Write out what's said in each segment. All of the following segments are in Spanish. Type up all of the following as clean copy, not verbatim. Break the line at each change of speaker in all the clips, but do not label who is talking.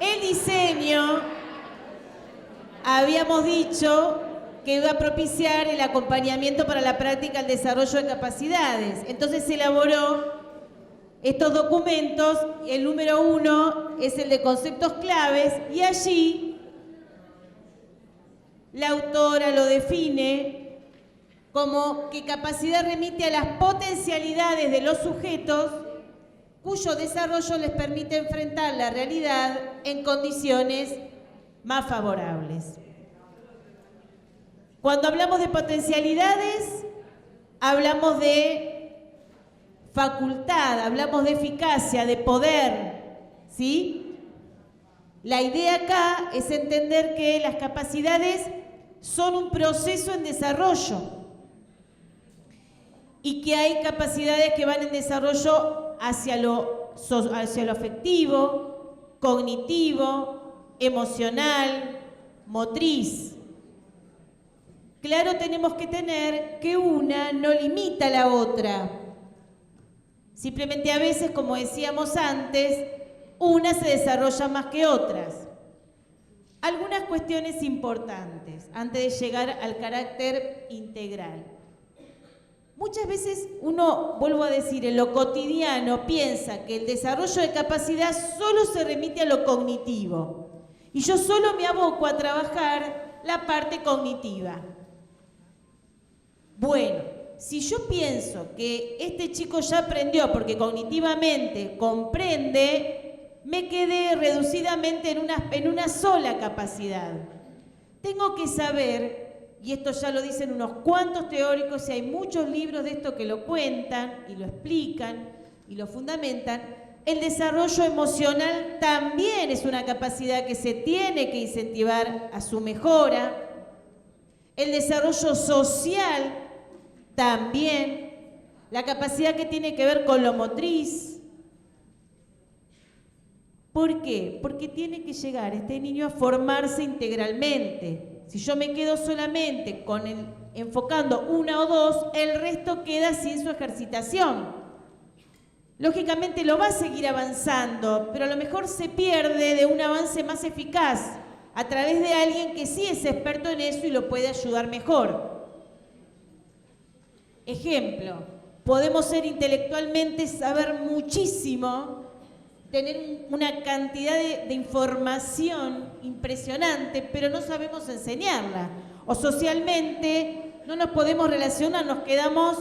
El diseño, habíamos dicho que iba a propiciar el acompañamiento para la práctica del desarrollo de capacidades. Entonces se elaboró estos documentos. El número 1 es el de conceptos claves y allí la autora lo define como que capacidad remite a las potencialidades de los sujetos cuyo desarrollo les permite enfrentar la realidad en condiciones más favorables. Cuando hablamos de potencialidades, hablamos de facultad, hablamos de eficacia, de poder, ¿sí? La idea acá es entender que las capacidades son un proceso en desarrollo y que hay capacidades que van en desarrollo hacia lo afectivo, cognitivo, emocional, motriz. Claro, tenemos que tener que una no limita a la otra. Simplemente a veces, como decíamos antes, una se desarrolla más que otras. Algunas cuestiones importantes antes de llegar al carácter integral. Muchas veces uno, vuelvo a decir, en lo cotidiano piensa que el desarrollo de capacidad solo se remite a lo cognitivo. Y yo solo me aboco a trabajar la parte cognitiva. Bueno, si yo pienso que este chico ya aprendió porque cognitivamente comprende, me quedé reducidamente en una sola capacidad. Tengo que saber, y esto ya lo dicen unos cuantos teóricos, y hay muchos libros de esto que lo cuentan y lo explican y lo fundamentan, el desarrollo emocional también es una capacidad que se tiene que incentivar a su mejora. El desarrollo social también, la capacidad que tiene que ver con lo motriz. ¿Por qué? Porque tiene que llegar este niño a formarse integralmente. Si yo me quedo solamente enfocando una o dos, el resto queda sin su ejercitación. Lógicamente lo va a seguir avanzando, pero a lo mejor se pierde de un avance más eficaz a través de alguien que sí es experto en eso y lo puede ayudar mejor. Ejemplo, podemos ser intelectualmente, saber muchísimo, tener una cantidad de información impresionante, pero no sabemos enseñarla. O socialmente no nos podemos relacionar, nos quedamos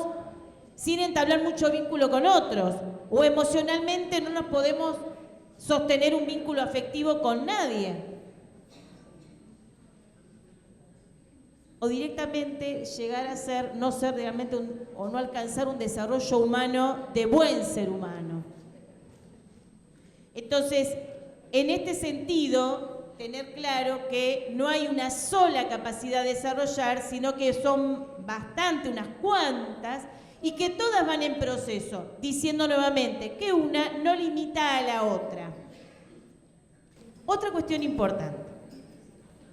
sin entablar mucho vínculo con otros. O emocionalmente no nos podemos sostener un vínculo afectivo con nadie. O directamente llegar a ser, no ser realmente o no alcanzar un desarrollo humano de buen ser humano. Entonces, en este sentido, tener claro que no hay una sola capacidad de desarrollar, sino que son bastante, unas cuantas, y que todas van en proceso, diciendo nuevamente que una no limita a la otra. Otra cuestión importante.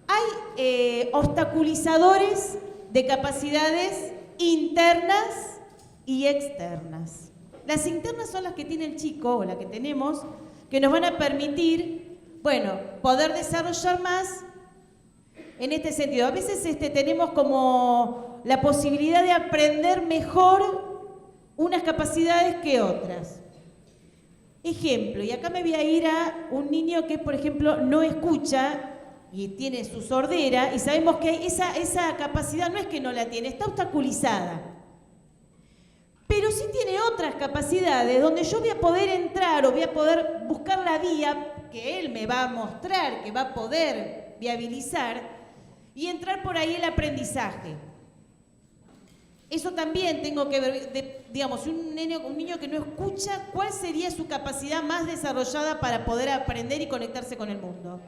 Hay obstaculizadores de capacidades internas y externas. Las internas son las que tiene el chico o las que tenemos, que nos van a permitir, bueno, poder desarrollar más en este sentido. A veces tenemos como la posibilidad de aprender mejor unas capacidades que otras. Ejemplo, y acá me voy a ir a un niño que, por ejemplo, no escucha y tiene su sordera, y sabemos que esa capacidad no es que no la tiene, está obstaculizada. Pero sí tiene otras capacidades donde yo voy a poder entrar o voy a poder buscar la vía que él me va a mostrar, que va a poder viabilizar y entrar por ahí el aprendizaje. Eso también tengo que ver, digamos, un niño que no escucha, ¿cuál sería su capacidad más desarrollada para poder aprender y conectarse con el mundo?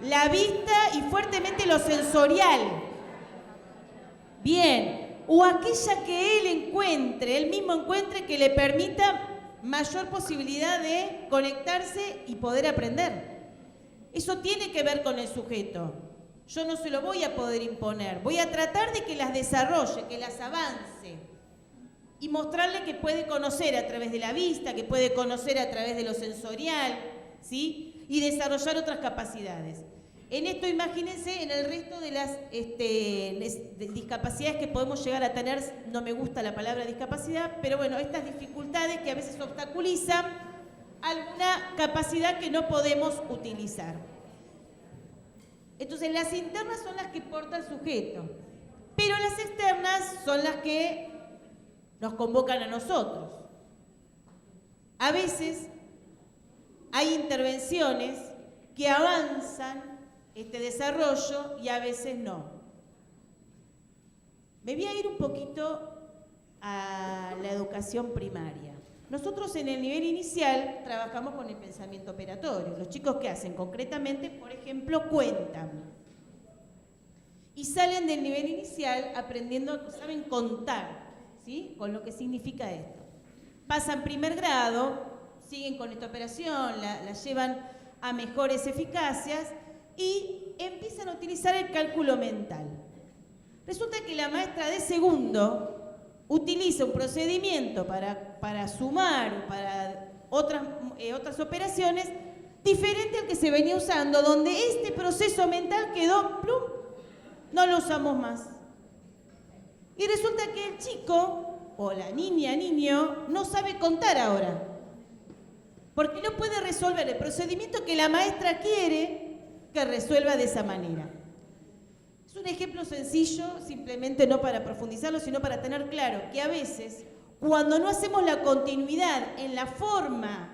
La vista y fuertemente lo sensorial. Bien, o aquella que él mismo encuentre que le permita mayor posibilidad de conectarse y poder aprender. Eso tiene que ver con el sujeto. Yo no se lo voy a poder imponer. Voy a tratar de que las desarrolle, que las avance. Y mostrarle que puede conocer a través de la vista, que puede conocer a través de lo sensorial, ¿sí? y desarrollar otras capacidades. En esto imagínense en el resto de las discapacidades que podemos llegar a tener, no me gusta la palabra discapacidad, pero bueno, estas dificultades que a veces obstaculizan alguna capacidad que no podemos utilizar. Entonces las internas son las que porta el sujeto, pero las externas son las que nos convocan a nosotros. A veces hay intervenciones que avanzan este desarrollo y a veces no. Me voy a ir un poquito a la educación primaria. Nosotros en el nivel inicial trabajamos con el pensamiento operatorio. Los chicos que hacen concretamente, por ejemplo, cuentan. Y salen del nivel inicial aprendiendo, saben contar, ¿sí? Con lo que significa esto. Pasan primer grado, siguen con esta operación, la llevan a mejores eficacias y empiezan a utilizar el cálculo mental. Resulta que la maestra de segundo utiliza un procedimiento para sumar, para otras operaciones, diferente al que se venía usando, donde este proceso mental quedó, plum, no lo usamos más. Y resulta que el chico, o la niña, niño, no sabe contar ahora, porque no puede resolver el procedimiento que la maestra quiere que resuelva de esa manera. Es un ejemplo sencillo, simplemente no para profundizarlo, sino para tener claro que a veces, cuando no hacemos la continuidad en la forma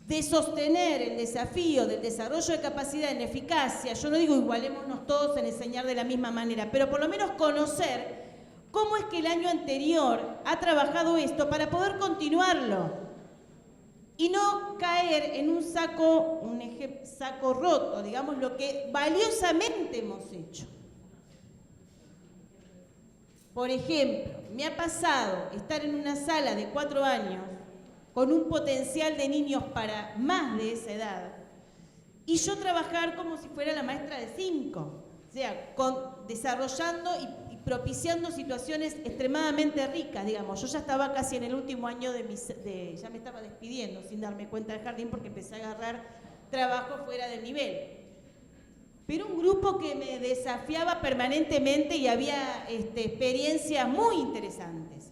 de sostener el desafío del desarrollo de capacidad en eficacia, yo no digo igualémonos todos en enseñar de la misma manera, pero por lo menos conocer cómo es que el año anterior ha trabajado esto para poder continuarlo. Y no caer en un saco roto, digamos, lo que valiosamente hemos hecho. Por ejemplo, me ha pasado estar en una sala de 4 años con un potencial de niños para más de esa edad y yo trabajar como si fuera la maestra de 5, o sea, desarrollando y propiciando situaciones extremadamente ricas, digamos. Yo ya estaba casi en el último año ya me estaba despidiendo sin darme cuenta del jardín porque empecé a agarrar trabajo fuera del nivel. Pero un grupo que me desafiaba permanentemente y había experiencias muy interesantes.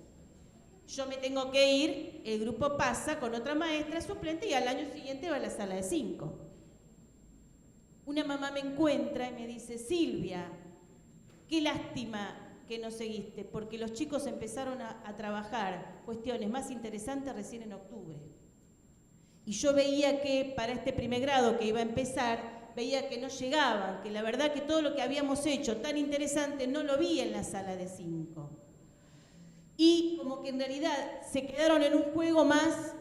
Yo me tengo que ir, el grupo pasa con otra maestra suplente y al año siguiente va a la sala de 5. Una mamá me encuentra y me dice, Silvia, qué lástima que no seguiste, porque los chicos empezaron a trabajar cuestiones más interesantes recién en octubre. Y yo veía que para este primer grado que iba a empezar, veía que no llegaban, que la verdad que todo lo que habíamos hecho tan interesante no lo vi en la sala de 5. Y como que en realidad se quedaron en un juego más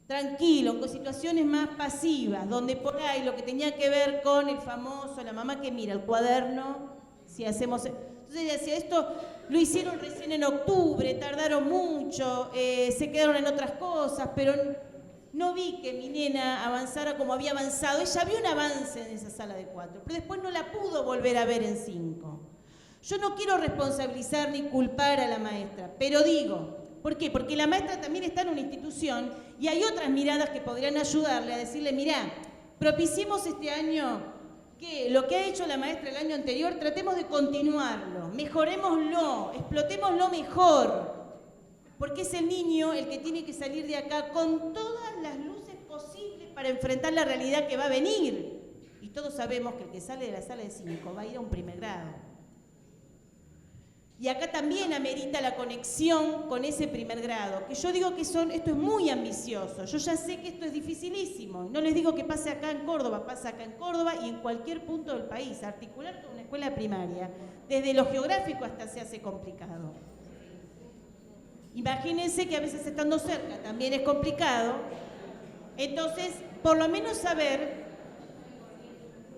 tranquilo, con situaciones más pasivas, donde por ahí lo que tenía que ver con el famoso, la mamá que mira el cuaderno, si hacemos... Entonces decía, esto lo hicieron recién en octubre, tardaron mucho, se quedaron en otras cosas, pero no vi que mi nena avanzara como había avanzado. Ella vio un avance en esa sala de 4, pero después no la pudo volver a ver en 5. Yo no quiero responsabilizar ni culpar a la maestra, pero digo, ¿por qué? Porque la maestra también está en una institución y hay otras miradas que podrían ayudarle a decirle, mirá, propiciemos este año que lo que ha hecho la maestra el año anterior, tratemos de continuarlo, mejorémoslo, explotémoslo mejor, porque es el niño el que tiene que salir de acá con todas las luces posibles para enfrentar la realidad que va a venir. Y todos sabemos que el que sale de la sala de 5 va a ir a un primer grado. Y acá también amerita la conexión con ese primer grado, que yo digo que esto es muy ambicioso, yo ya sé que esto es dificilísimo, no les digo que pase acá en Córdoba, pasa acá en Córdoba y en cualquier punto del país, articular con una escuela primaria, desde lo geográfico hasta se hace complicado. Imagínense que a veces estando cerca también es complicado, entonces por lo menos saber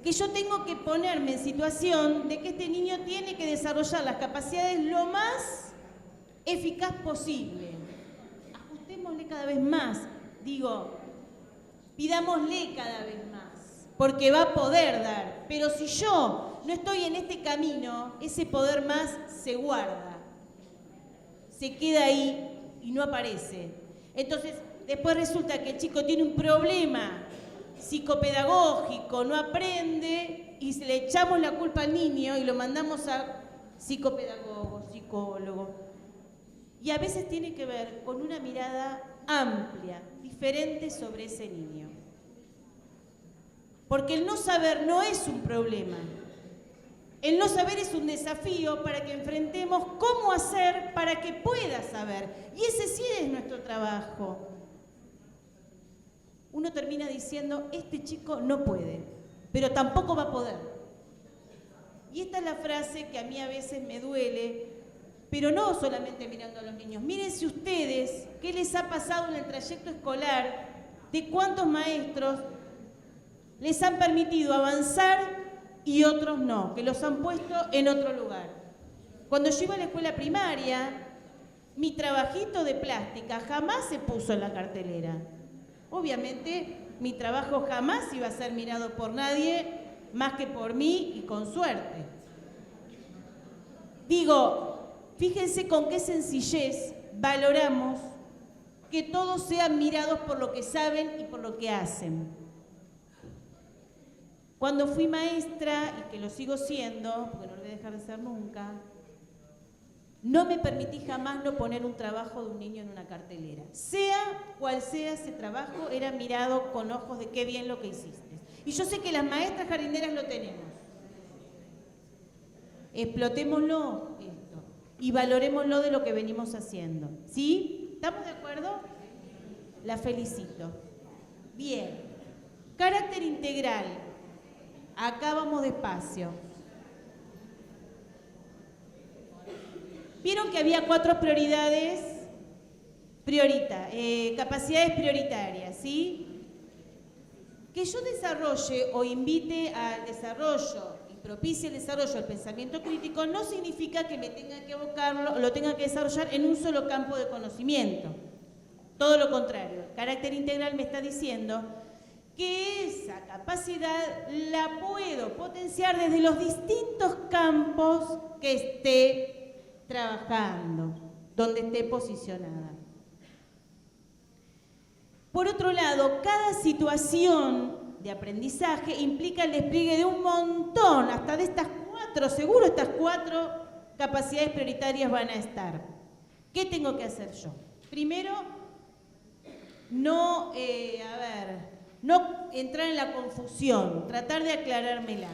que yo tengo que ponerme en situación de que este niño tiene que desarrollar las capacidades lo más eficaz posible. Ajustémosle cada vez más, digo, pidámosle cada vez más, porque va a poder dar. Pero si yo no estoy en este camino, ese poder más se guarda, se queda ahí y no aparece. Entonces, después resulta que el chico tiene un problema psicopedagógico, no aprende y le echamos la culpa al niño y lo mandamos a psicopedagogo, psicólogo. Y a veces tiene que ver con una mirada amplia, diferente sobre ese niño. Porque el no saber no es un problema. El no saber es un desafío para que enfrentemos cómo hacer para que pueda saber. Y ese sí es nuestro trabajo. Uno termina diciendo, este chico no puede, pero tampoco va a poder. Y esta es la frase que a mí a veces me duele, pero no solamente mirando a los niños. Mírense ustedes qué les ha pasado en el trayecto escolar, de cuántos maestros les han permitido avanzar y otros no, que los han puesto en otro lugar. Cuando yo iba a la escuela primaria, mi trabajito de plástica jamás se puso en la cartelera. Obviamente, mi trabajo jamás iba a ser mirado por nadie más que por mí y con suerte. Digo, fíjense con qué sencillez valoramos que todos sean mirados por lo que saben y por lo que hacen. Cuando fui maestra, y que lo sigo siendo, porque no lo voy a dejar de ser nunca, no me permití jamás no poner un trabajo de un niño en una cartelera. Sea cual sea ese trabajo, era mirado con ojos de qué bien lo que hiciste. Y yo sé que las maestras jardineras lo tenemos. Explotémoslo esto y valorémoslo de lo que venimos haciendo. ¿Sí? ¿Estamos de acuerdo? La felicito. Bien. Carácter integral. Acá vamos despacio. Vieron que había 4 prioridades, capacidades prioritarias, ¿sí? Que yo desarrolle o invite al desarrollo y propicie el desarrollo del pensamiento crítico no significa que me tenga que abocarlo, lo tenga que desarrollar en un solo campo de conocimiento. Todo lo contrario, el carácter integral me está diciendo que esa capacidad la puedo potenciar desde los distintos campos que esté trabajando, donde esté posicionada. Por otro lado, cada situación de aprendizaje implica el despliegue de un montón, hasta de estas 4, seguro estas 4 capacidades prioritarias van a estar. ¿Qué tengo que hacer yo? Primero, no entrar en la confusión, tratar de aclarármela.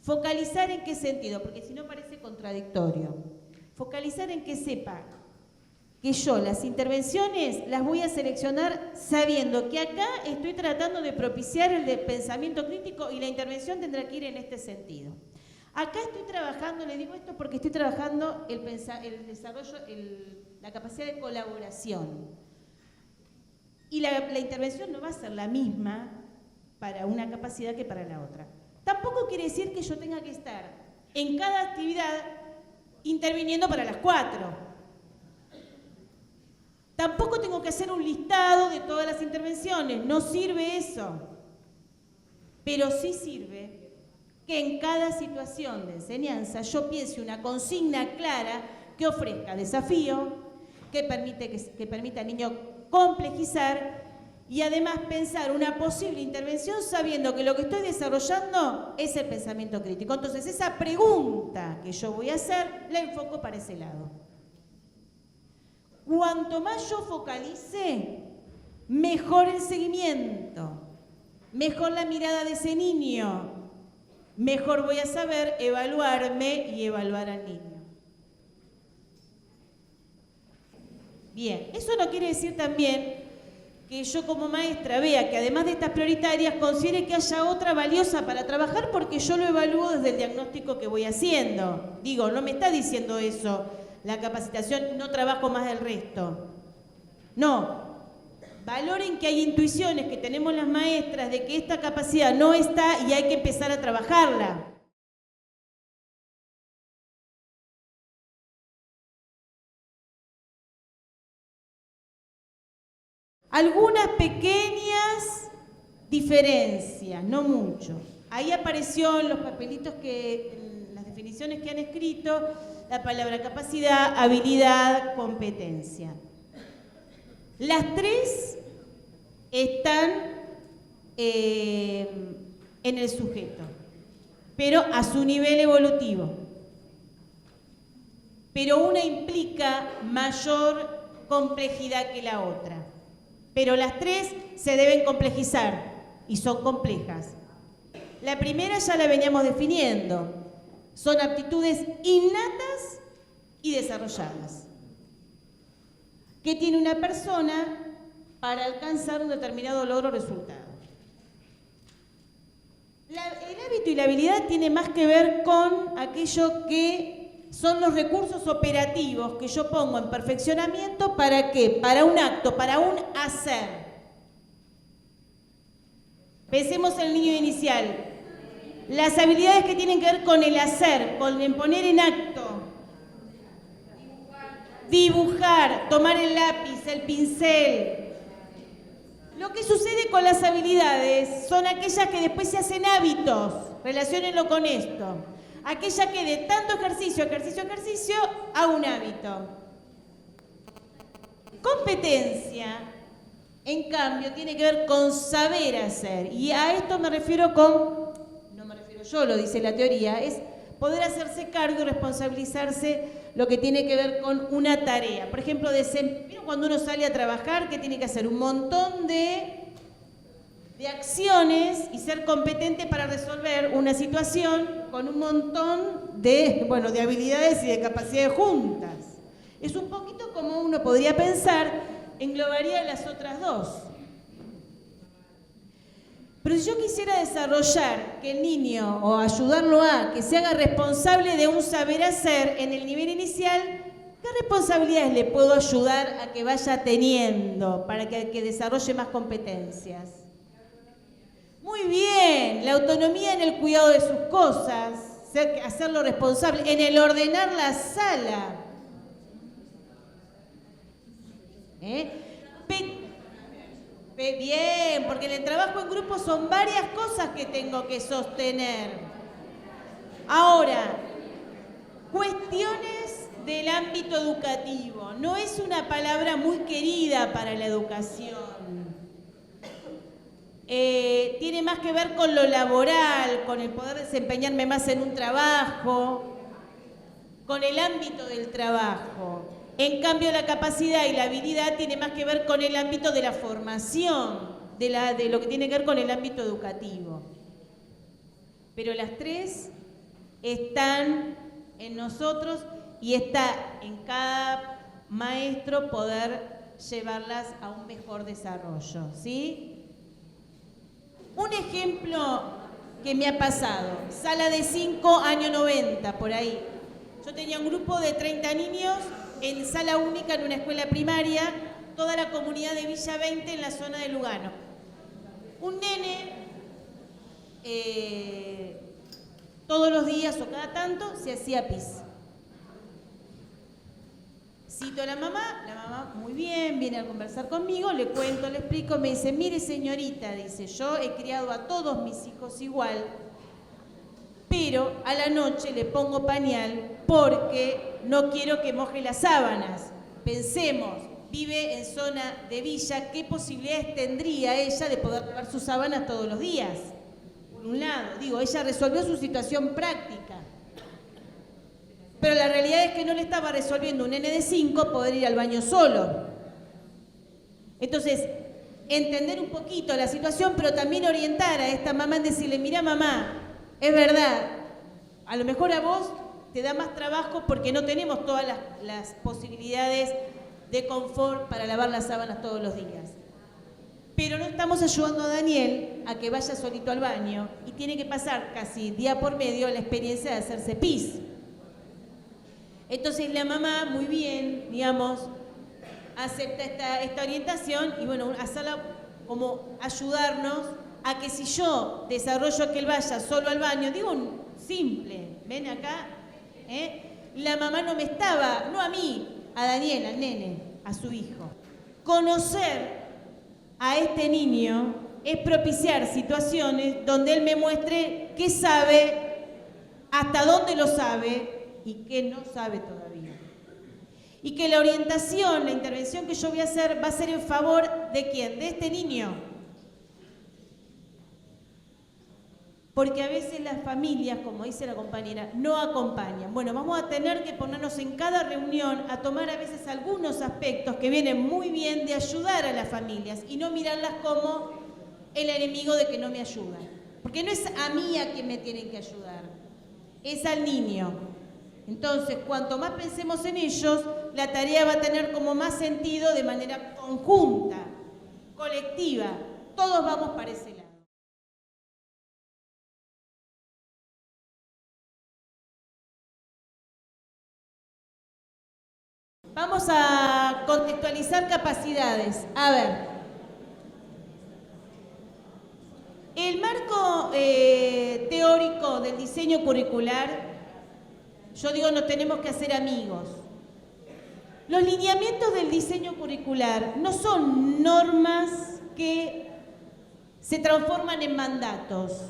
Focalizar en qué sentido, porque si no parece contradictorio. Focalizar en que sepa que yo las intervenciones las voy a seleccionar sabiendo que acá estoy tratando de propiciar el de pensamiento crítico y la intervención tendrá que ir en este sentido. Acá estoy trabajando, le digo esto porque estoy trabajando el desarrollo, la capacidad de colaboración. Y la intervención no va a ser la misma para una capacidad que para la otra. Tampoco quiere decir que yo tenga que estar en cada actividad interviniendo para las 4. Tampoco tengo que hacer un listado de todas las intervenciones, no sirve eso. Pero sí sirve que en cada situación de enseñanza yo piense una consigna clara que ofrezca desafío, que permita al niño complejizar y además pensar una posible intervención sabiendo que lo que estoy desarrollando es el pensamiento crítico. Entonces, esa pregunta que yo voy a hacer, la enfoco para ese lado. Cuanto más yo focalice, mejor el seguimiento, mejor la mirada de ese niño, mejor voy a saber evaluarme y evaluar al niño. Bien, eso no quiere decir también que yo como maestra vea que además de estas prioritarias considere que haya otra valiosa para trabajar porque yo lo evalúo desde el diagnóstico que voy haciendo. Digo, no me está diciendo eso la capacitación, no trabajo más del resto. No, valoren que hay intuiciones que tenemos las maestras de que esta capacidad no está y hay que empezar a trabajarla. Algunas pequeñas diferencias, no mucho. Ahí apareció en los papelitos en las definiciones que han escrito, la palabra capacidad, habilidad, competencia. Las 3 están en el sujeto, pero a su nivel evolutivo. Pero una implica mayor complejidad que la otra. Pero las tres se deben complejizar y son complejas. La primera ya la veníamos definiendo. Son aptitudes innatas y desarrolladas. ¿Qué tiene una persona para alcanzar un determinado logro o resultado? El hábito y la habilidad tiene más que ver con aquello que son los recursos operativos que yo pongo en perfeccionamiento. ¿Para qué? Para un acto, para un hacer. Pensemos en el niño inicial. Las habilidades que tienen que ver con el hacer, con el poner en acto. Dibujar, tomar el lápiz, el pincel. Lo que sucede con las habilidades son aquellas que después se hacen hábitos. Relaciónenlo con esto. Aquella que de tanto ejercicio, hago un hábito. Competencia, en cambio, tiene que ver con saber hacer. Y a esto me refiero no me refiero yo, lo dice la teoría, es poder hacerse cargo y responsabilizarse lo que tiene que ver con una tarea. Por ejemplo, ¿vieron cuando uno sale a trabajar que tiene que hacer un montón de acciones y ser competente para resolver una situación con un montón de habilidades y de capacidades juntas? Es un poquito como uno podría pensar, englobaría las otras dos. Pero si yo quisiera desarrollar que el niño, o ayudarlo a que se haga responsable de un saber hacer en el nivel inicial, ¿qué responsabilidades le puedo ayudar a que vaya teniendo para que desarrolle más competencias? Muy bien, la autonomía en el cuidado de sus cosas, hacerlo responsable, en el ordenar la sala. Bien, porque en el trabajo en grupo son varias cosas que tengo que sostener. Ahora, cuestiones del ámbito educativo. No es una palabra muy querida para la educación. Tiene más que ver con lo laboral, con el poder desempeñarme más en un trabajo, con el ámbito del trabajo. En cambio, la capacidad y la habilidad tiene más que ver con el ámbito de la formación, de lo que tiene que ver con el ámbito educativo. Pero las tres están en nosotros y está en cada maestro poder llevarlas a un mejor desarrollo, ¿sí? Un ejemplo que me ha pasado, sala de 5, año 90, por ahí. Yo tenía un grupo de 30 niños en sala única en una escuela primaria, toda la comunidad de Villa 20 en la zona de Lugano. Un nene, todos los días o cada tanto, se hacía pis. Cito a la mamá muy bien, viene a conversar conmigo, le cuento, le explico, me dice, mire señorita, dice, yo he criado a todos mis hijos igual, pero a la noche le pongo pañal porque no quiero que moje las sábanas. Pensemos, vive en zona de villa, ¿qué posibilidades tendría ella de poder lavar sus sábanas todos los días? Por un lado, ella resolvió su situación práctica. Pero la realidad es que no le estaba resolviendo un nene de 5 poder ir al baño solo. Entonces, entender un poquito la situación, pero también orientar a esta mamá en decirle, mira mamá, es verdad, a lo mejor a vos te da más trabajo porque no tenemos todas las posibilidades de confort para lavar las sábanas todos los días. Pero no estamos ayudando a Daniel a que vaya solito al baño y tiene que pasar casi día por medio la experiencia de hacerse pis. Entonces la mamá, muy bien, acepta esta orientación y hacerla como ayudarnos a que si yo desarrollo que él vaya solo al baño, un simple, ven acá, la mamá no me estaba, no a mí, a Daniel, al nene, a su hijo. Conocer a este niño es propiciar situaciones donde él me muestre qué sabe, hasta dónde lo sabe y qué no sabe todavía. Y que la orientación, la intervención que yo voy a hacer va a ser en favor de ¿quién? De este niño. porque a veces las familias, como dice la compañera, no acompañan. Bueno, vamos a tener que ponernos en cada reunión a tomar a veces algunos aspectos que vienen muy bien de ayudar a las familias y no mirarlas como el enemigo de que no me ayudan. Porque no es a mí a quien me tienen que ayudar, es al niño. Entonces, cuanto más pensemos en ellos, la tarea va a tener como más sentido de manera conjunta, colectiva. Todos vamos para ese lado. Vamos a contextualizar capacidades. A ver, el marco teórico del diseño curricular, yo digo, nos tenemos que hacer amigos. Los lineamientos del diseño curricular no son normas que se transforman en mandatos.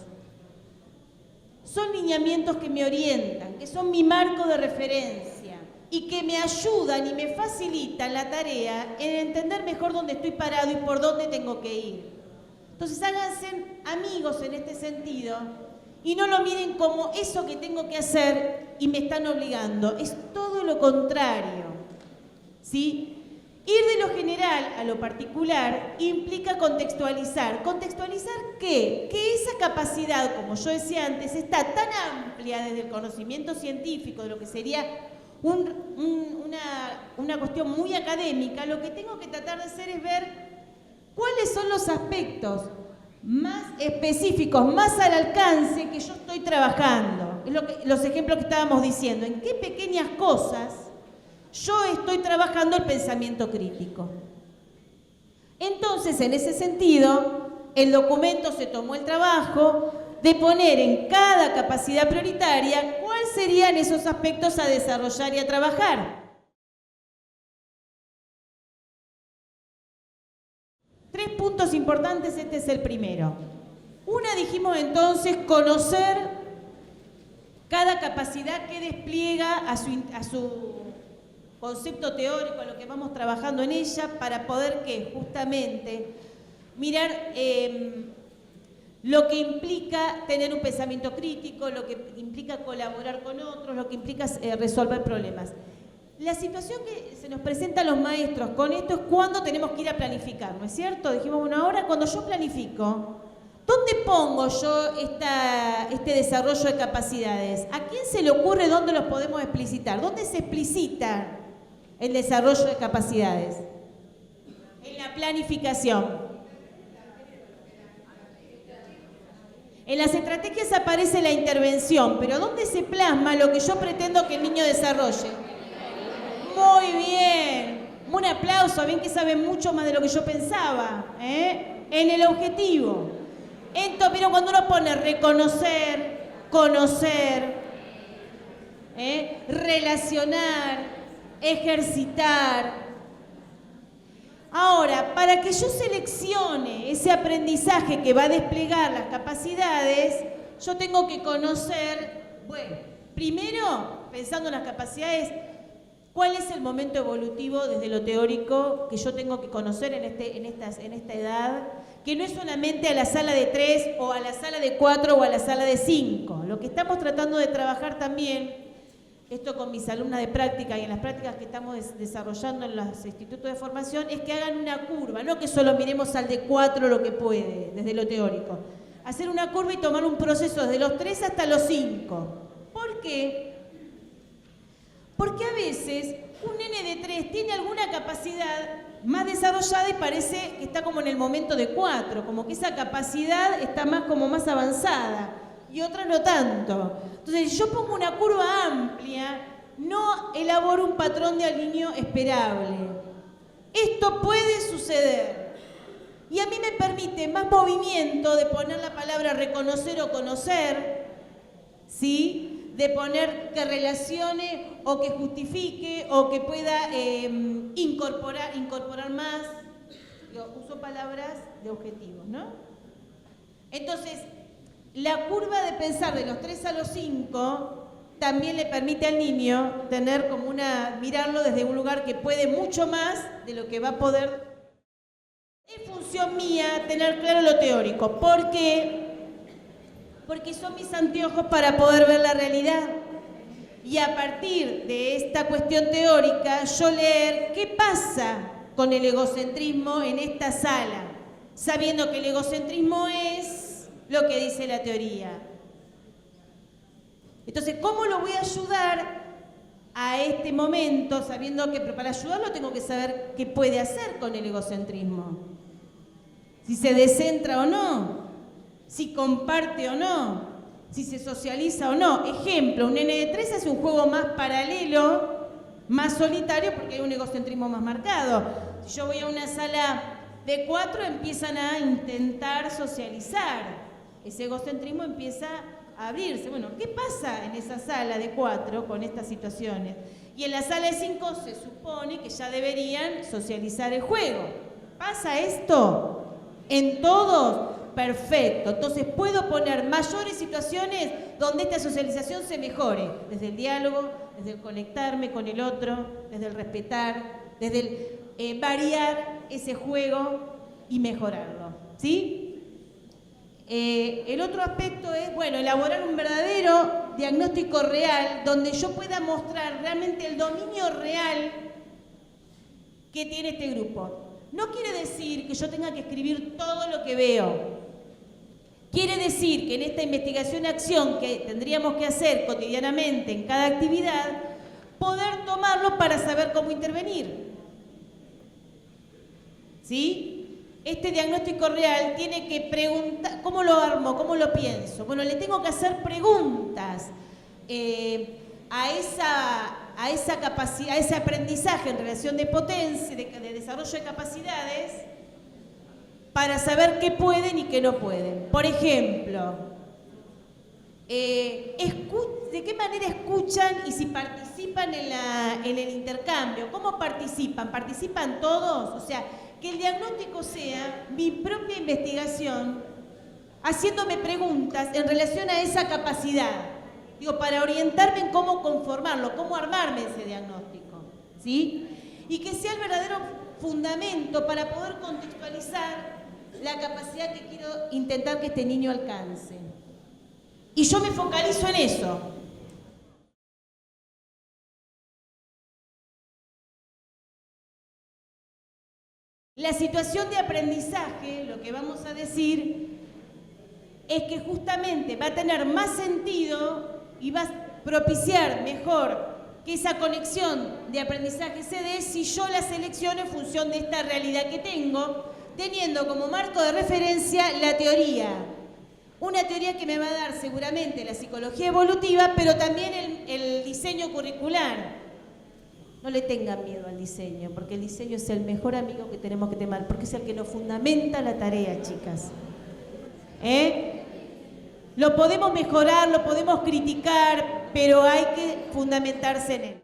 Son lineamientos que me orientan, que son mi marco de referencia y que me ayudan y me facilitan la tarea en entender mejor dónde estoy parado y por dónde tengo que ir. Entonces háganse amigos en este sentido y no lo miren como eso que tengo que hacer y me están obligando. Es todo lo contrario, ¿sí? Ir de lo general a lo particular implica contextualizar. ¿Contextualizar qué? Que esa capacidad, como yo decía antes, está tan amplia desde el conocimiento científico de lo que sería una cuestión muy académica. Lo que tengo que tratar de hacer es ver cuáles son los aspectos más específicos, más al alcance que yo estoy trabajando. Es los ejemplos que estábamos diciendo. En qué pequeñas cosas yo estoy trabajando el pensamiento crítico. Entonces, en ese sentido, el documento se tomó el trabajo de poner en cada capacidad prioritaria cuáles serían esos aspectos a desarrollar y a trabajar. 3 puntos importantes, este es el primero. Una, dijimos entonces, conocer cada capacidad que despliega a su concepto teórico, a lo que vamos trabajando en ella, para poder que justamente mirar lo que implica tener un pensamiento crítico, lo que implica colaborar con otros, lo que implica resolver problemas. La situación que se nos presenta a los maestros con esto es cuando tenemos que ir a planificar, ¿no es cierto? Dijimos, bueno, ahora cuando yo planifico, ¿dónde pongo yo este desarrollo de capacidades? ¿A quién se le ocurre dónde los podemos explicitar? ¿Dónde se explicita el desarrollo de capacidades? En la planificación. En las estrategias aparece la intervención, pero ¿dónde se plasma lo que yo pretendo que el niño desarrolle? Muy bien. Un aplauso, bien que saben mucho más de lo que yo pensaba. En el objetivo. Entonces, pero cuando uno pone reconocer, conocer, relacionar, ejercitar. Ahora, para que yo seleccione ese aprendizaje que va a desplegar las capacidades, yo tengo que conocer, bueno, primero, pensando en las capacidades, ¿cuál es el momento evolutivo desde lo teórico que yo tengo que conocer en esta edad? Que no es solamente a la sala de 3 o a la sala de 4 o a la sala de 5. Lo que estamos tratando de trabajar también, esto con mis alumnas de práctica y en las prácticas que estamos desarrollando en los institutos de formación, es que hagan una curva, no que solo miremos al de 4 lo que puede, desde lo teórico. Hacer una curva y tomar un proceso desde los 3 hasta los 5. ¿Por qué? Porque a veces un nene de 3 tiene alguna capacidad más desarrollada y parece que está como en el momento de 4, como que esa capacidad está más avanzada y otra no tanto. Entonces, si yo pongo una curva amplia, no elaboro un patrón de alineo esperable. Esto puede suceder. Y a mí me permite más movimiento de poner la palabra reconocer o conocer, ¿sí? De poner que relacione o que justifique o que pueda incorporar más. Yo uso palabras de objetivos, ¿no? Entonces, la curva de pensar de los 3 a los 5 también le permite al niño tener como mirarlo desde un lugar que puede mucho más de lo que va a poder. Es función mía tener claro lo teórico. ¿Por qué? porque son mis anteojos para poder ver la realidad. Y a partir de esta cuestión teórica, yo leer qué pasa con el egocentrismo en esta sala, sabiendo que el egocentrismo es lo que dice la teoría. Entonces, ¿cómo lo voy a ayudar a este momento, sabiendo que para ayudarlo tengo que saber qué puede hacer con el egocentrismo? Si se descentra o no, si comparte o no, si se socializa o no. Ejemplo, un nene de 3 hace un juego más paralelo, más solitario, porque hay un egocentrismo más marcado. Si yo voy a una sala de 4, empiezan a intentar socializar. Ese egocentrismo empieza a abrirse. Bueno, ¿qué pasa en esa sala de 4 con estas situaciones? Y en la sala de 5 se supone que ya deberían socializar el juego. ¿Pasa esto en todos? Perfecto. Entonces puedo poner mayores situaciones donde esta socialización se mejore. Desde el diálogo, desde el conectarme con el otro, desde el respetar, desde el variar ese juego y mejorarlo. ¿Sí? El otro aspecto es, bueno, elaborar un verdadero diagnóstico real donde yo pueda mostrar realmente el dominio real que tiene este grupo. No quiere decir que yo tenga que escribir todo lo que veo. Quiere decir que en esta investigación-acción que tendríamos que hacer cotidianamente en cada actividad, poder tomarlo para saber cómo intervenir. ¿Sí? Este diagnóstico real tiene que preguntar, ¿cómo lo armo? ¿Cómo lo pienso? Bueno, le tengo que hacer preguntas a esa capacidad, a ese aprendizaje en relación de potencia, de desarrollo de capacidades, para saber qué pueden y qué no pueden. Por ejemplo, ¿de qué manera escuchan y si participan en el intercambio? ¿Cómo participan? ¿Participan todos? O sea, que el diagnóstico sea mi propia investigación, haciéndome preguntas en relación a esa capacidad. Digo, para orientarme en cómo conformarlo, cómo armarme ese diagnóstico. ¿Sí? Y que sea el verdadero fundamento para poder contextualizar la capacidad que quiero intentar que este niño alcance. Y yo me focalizo en eso. La situación de aprendizaje, lo que vamos a decir, es que justamente va a tener más sentido y va a propiciar mejor que esa conexión de aprendizaje se dé si yo la selecciono en función de esta realidad que tengo, teniendo como marco de referencia la teoría. Una teoría que me va a dar seguramente la psicología evolutiva, pero también el diseño curricular. No le tengan miedo al diseño, porque el diseño es el mejor amigo que tenemos que tener, porque es el que nos fundamenta la tarea, chicas. Lo podemos mejorar, lo podemos criticar, pero hay que fundamentarse en él.